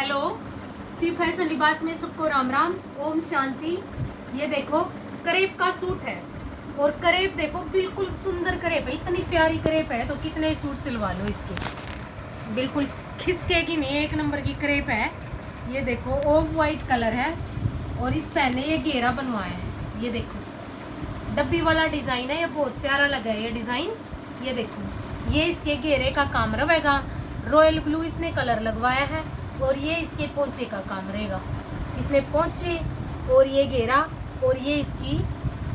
Hello, Shri fashion लिबास में सबको राम राम, ओम शांति। ये देखो करेब का सूट है और करेब देखो बिल्कुल सुंदर करेब है, इतनी प्यारी करेब है तो कितने ही सूट सिलवा लो इसके, बिल्कुल खिसकेगी नहीं, एक नंबर की करेब है। ये देखो ऑफ वाइट कलर है और इस पहने ये घेरा बनवाया है। ये देखो डब्बी वाला डिजाइन है, ये बहुत प्यारा लगा है ये डिजाइन। ये देखो ये इसके घेरे का काम रहेगा, रॉयल ब्लू इसने कलर लगवाया है और ये इसके पोंचे का काम रहेगा, इसमें पोंचे और ये घेरा और ये इसकी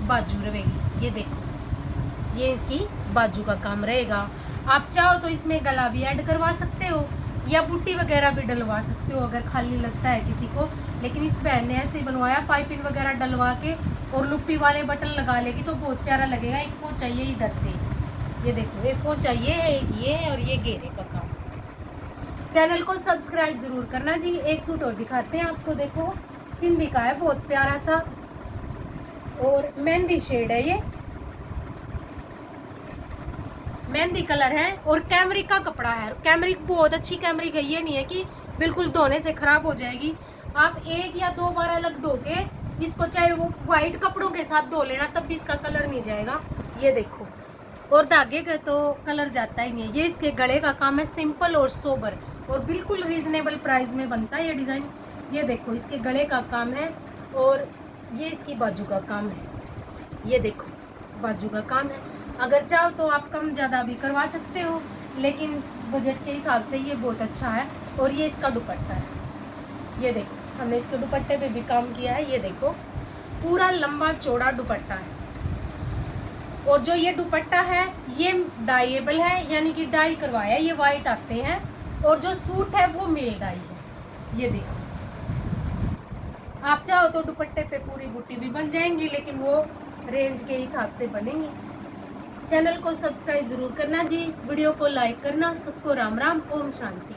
बाजू रहेगी। ये देखो ये इसकी बाजू का काम रहेगा। आप चाहो तो इसमें गला भी ऐड करवा सकते हो या बूटी वगैरह भी डलवा सकते हो अगर खाली लगता है किसी को, लेकिन इस बहन ने ऐसे बनवाया पाइपिंग वगैरह डलवा के और लुप्पी वाले बटन लगा लेगी तो बहुत प्यारा लगेगा। एक पोंच चाहिए इधर से, ये देखो एक पोंच चाहिए, एक ये है और ये घेरे का काम। चैनल को सब्सक्राइब जरूर करना जी। एक सूट और दिखाते हैं आपको, देखो सिंधी का है, बहुत प्यारा सा और मेहंदी शेड है, ये मेहंदी कलर है और कैमरिक का कपड़ा है। कैमरिक बहुत अच्छी कैमरिक है, ये नहीं है कि बिल्कुल धोने से खराब हो जाएगी। आप एक या दो बार अलग धो के इसको, चाहे वो व्हाइट कपड़ों के साथ धो लेना तब भी इसका कलर नहीं जाएगा। ये देखो और धागे का तो कलर जाता ही नहीं है। ये इसके गले का काम है, सिंपल और सोबर और बिल्कुल रीजनेबल प्राइस में बनता है ये डिज़ाइन। ये देखो इसके गले का काम है और ये इसकी बाजू का काम है। ये देखो बाजू का काम है, अगर चाहो तो आप कम ज़्यादा भी करवा सकते हो, लेकिन बजट के हिसाब से ये बहुत अच्छा है। और ये इसका दुपट्टा है, ये देखो हमने इसके दुपट्टे पे भी काम किया है। ये देखो पूरा लंबा चौड़ा दुपट्टा है और जो ये दुपट्टा है ये डाइएबल है, यानी कि डाई करवाया है, ये वाइट आते हैं और जो सूट है वो मेल डाई है। ये देखो आप चाहो तो दुपट्टे पे पूरी बूटी भी बन जाएंगी, लेकिन वो रेंज के हिसाब से बनेंगी। चैनल को सब्सक्राइब जरूर करना जी, वीडियो को लाइक करना। सबको राम राम, ओम शांति।